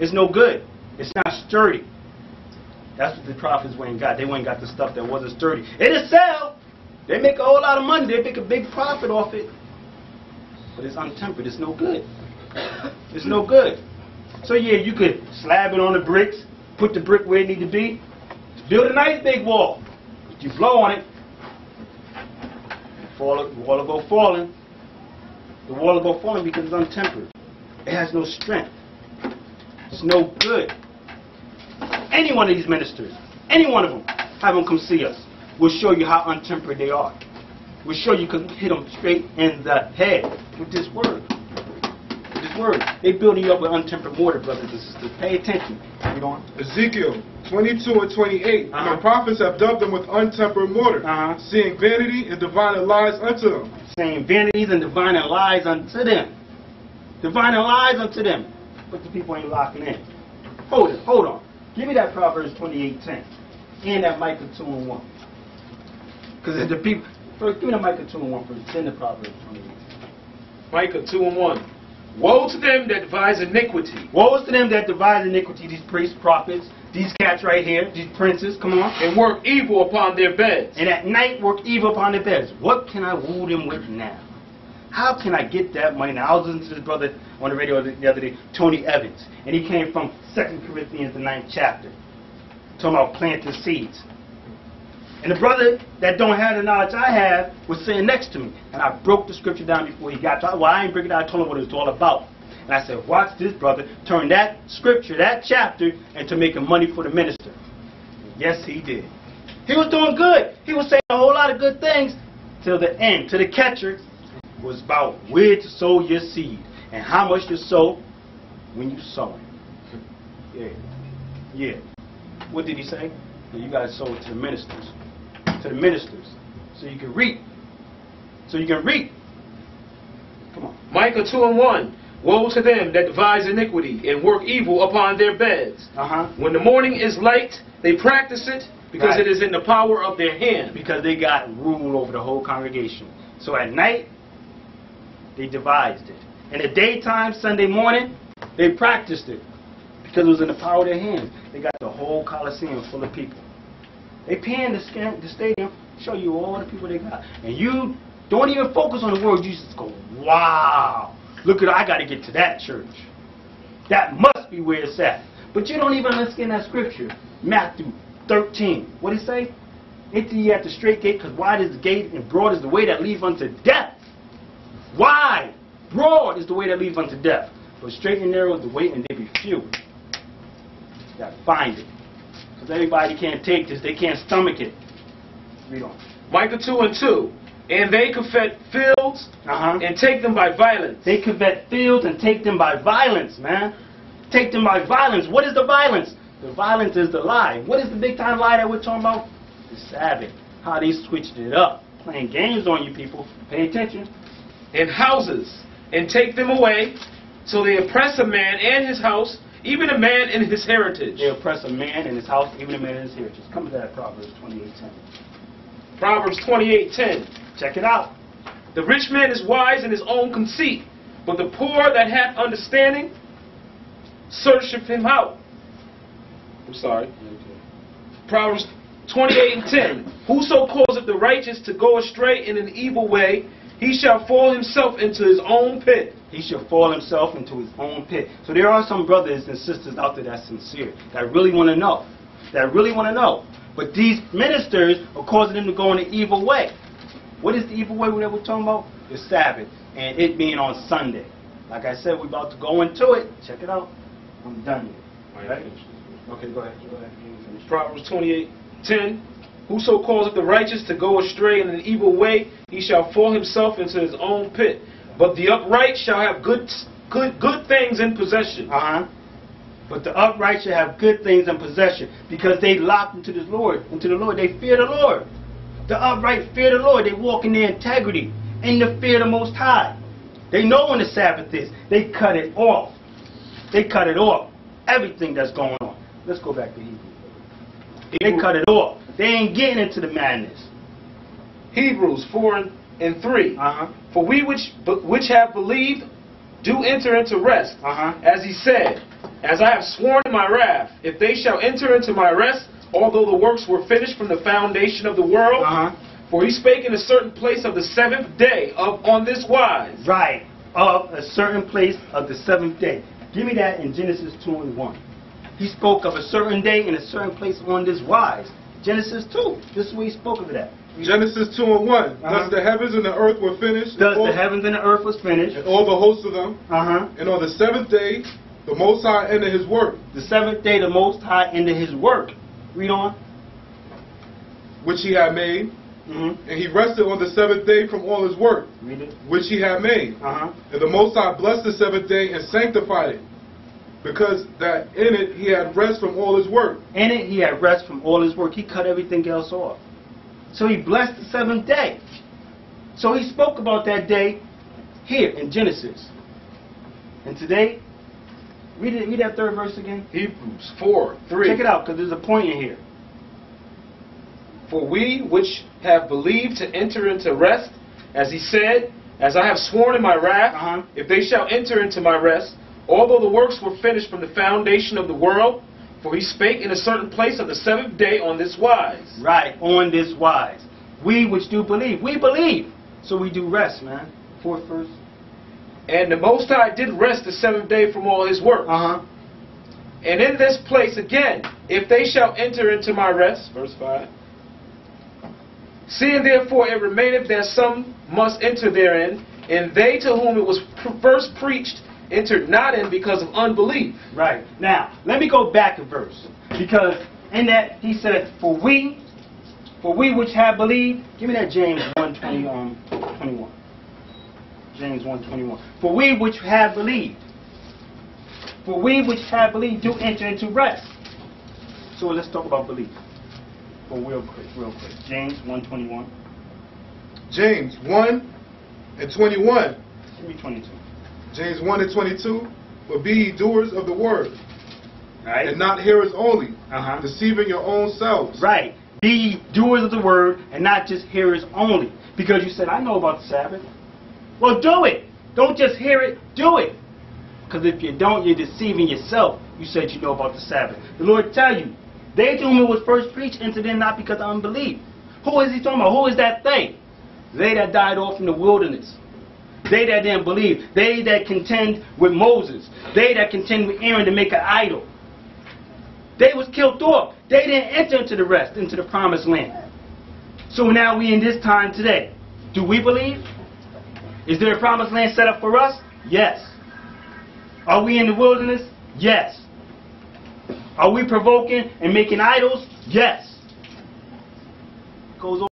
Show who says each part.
Speaker 1: It's no good. It's not sturdy. That's what the prophets went and got. They went and got the stuff that wasn't sturdy. It'll sell. They make a whole lot of money. They make a big profit off it. But it's untempered. It's no good. It's no good. So yeah, you could slab it on the bricks, put the brick where it need to be, build a nice big wall. If you blow on it, the wall will go falling. The wall will go falling because it's untempered. It has no strength. It's no good. Any one of these ministers, any one of them, have them come see us. We'll show you how untempered they are. We'll show you because we hit them straight in the head with this word. With this word. They building you up with untempered mortar, brothers and sisters. Pay attention. Read on.
Speaker 2: Ezekiel 22 and 28. And the prophets have dubbed them with untempered mortar, seeing vanity and divining lies unto them.
Speaker 1: Saying vanities and divining lies unto them. Divining lies unto them. But the people ain't locking in. Hold it. Hold on. Give me that Proverbs 28:10 and that Micah 2:1. Because the people, first, give me that Micah 2:1 first, then the Proverbs 28.
Speaker 3: Micah 2:1. Woe to them that devise iniquity.
Speaker 1: Woe to them that devise iniquity, these priests, prophets, these cats right here, these princes, come on.
Speaker 3: And work evil upon their beds.
Speaker 1: And at night work evil upon their beds. What can I woo them with now? How can I get that money now? I was listening to this brother on the radio the other day, Tony Evans, and he came from 2 Corinthians, the 9th chapter, talking about planting seeds. And the brother that don't have the knowledge I have was sitting next to me, and I broke the scripture down before he got to it. Well, I ain't breaking it down. I told him what it was all about. And I said, watch this brother turn that scripture, that chapter, into making money for the minister. Yes, he did. He was doing good. He was saying a whole lot of good things till the end, to the catcher. Was about where to sow your seed and how much to sow when you sow it. Yeah. What did he say? Well, you guys sow it to the ministers. To the ministers. So you can reap. So you can reap. Come on.
Speaker 3: Micah 2:1. Woe to them that devise iniquity and work evil upon their beds. When the morning is light, they practice it because it is in the power of their hand.
Speaker 1: Because they got rule over the whole congregation. So at night, they devised it. In the daytime, Sunday morning, they practiced it because it was in the power of their hands. They got the whole Coliseum full of people. They paying the stadium, show you all the people they got. And you don't even focus on the word. You just go, wow, look at I got to get to that church. That must be where it's at. But you don't even understand that scripture. Matthew 13. What did it say? Enter ye at the straight gate, because wide is the gate and broad is the way that leads unto death. Wide, broad is the way that leads unto death. But straight and narrow is the way, and they be few. You got to find it. Because everybody can't take this. They can't stomach it. Read on.
Speaker 3: Micah 2:2. And they covet fields and take them by violence.
Speaker 1: They covet fields and take them by violence, man. Take them by violence. What is the violence? The violence is the lie. What is the big time lie that we're talking about? The Sabbath. How they switched it up. Playing games on you people. Pay attention.
Speaker 3: And houses, and take them away, so they oppress a man and his house, even a man in his heritage.
Speaker 1: They oppress a man in his house, even a man in his heritage. Come to that Proverbs 28:10.
Speaker 3: Proverbs 28:10.
Speaker 1: Check it out.
Speaker 3: The rich man is wise in his own conceit, but the poor that hath understanding searcheth him out. I'm sorry. Proverbs 28:10. Whoso causeth the righteous to go astray in an evil way, he shall fall himself into his own pit.
Speaker 1: He shall fall himself into his own pit. So there are some brothers and sisters out there that's sincere, that really want to know. That really want to know. But these ministers are causing them to go in an evil way. What is the evil way that we're talking about? The Sabbath. And it being on Sunday. Like I said, we're about to go into it. Check it out. I'm done here. Right? Okay, go ahead.
Speaker 3: Proverbs 28:10. Whoso causeth the righteous to go astray in an evil way, he shall fall himself into his own pit. But the upright shall have good things in possession.
Speaker 1: But the upright shall have good things in possession, because they locked into the Lord. They fear the Lord. The upright fear the Lord. They walk in their integrity, in the fear of the Most High. They know when the Sabbath is. They cut it off. They cut it off. Everything that's going on. Let's go back to Hebrews. They cut it off. They ain't getting into the madness.
Speaker 3: Hebrews 4:3. For we which have believed do enter into rest, as he said, As I have sworn in my wrath, if they shall enter into my rest, although the works were finished from the foundation of the world, for he spake in a certain place of the seventh day on this wise.
Speaker 1: Right, of a certain place of the seventh day. Give me that in Genesis 2:1. He spoke of a certain day in a certain place on this wise. Genesis 2, this is where he spoke of that.
Speaker 2: Genesis 2:1. Thus the heavens and the earth were finished.
Speaker 1: Thus the heavens and the earth was finished.
Speaker 2: And all the hosts of them. And on the seventh day, the Most High ended his work.
Speaker 1: The seventh day, the Most High ended his work. Read on.
Speaker 2: Which he had made. And he rested on the seventh day from all his work.
Speaker 1: Read it.
Speaker 2: Which he had made. And the Most High blessed the seventh day and sanctified it. Because that in it he had rest from all his work.
Speaker 1: In it he had rest from all his work. He cut everything else off. So he blessed the seventh day. So he spoke about that day here in Genesis. And today, read that third verse again.
Speaker 3: Hebrews 4:3.
Speaker 1: Check it out, because there's a point in here.
Speaker 3: For we which have believed to enter into rest, as he said, as I have sworn in my wrath, if they shall enter into my rest, although the works were finished from the foundation of the world, for he spake in a certain place of the seventh day on this wise.
Speaker 1: Right, on this wise. We which do believe. We believe. So we do rest, man. Fourth verse.
Speaker 3: And the Most High did rest the seventh day from all his works. And in this place again, if they shall enter into my rest, verse 5, seeing therefore it remaineth that some must enter therein, and they to whom it was first preached entered not in because of unbelief.
Speaker 1: Right. Now, let me go back a verse. Because in that he said, for we which have believed, give me that James 1:21. James 1:21. For we which have believed. For we which have believed do enter into rest. So let's talk about belief. Real quick. James 1:21.
Speaker 2: James 1:21.
Speaker 1: Give me 22.
Speaker 2: James 1:22. But be ye doers of the word,
Speaker 1: Right.
Speaker 2: and not hearers only, deceiving your own selves.
Speaker 1: Right. Be ye doers of the word and not just hearers only. Because you said, I know about the Sabbath. Well, do it. Don't just hear it, do it. Because if you don't, you're deceiving yourself. You said you know about the Sabbath. The Lord tell you, they to whom it was first preached entered in not because of unbelief. Who is he talking about? Who is that they? They that died off in the wilderness. They that didn't believe. They that contend with Moses. They that contend with Aaron to make an idol. They was killed off. They didn't enter into the rest, into the promised land. So now we in this time today. Do we believe? Is there a promised land set up for us? Yes. Are we in the wilderness? Yes. Are we provoking and making idols? Yes. Goes on.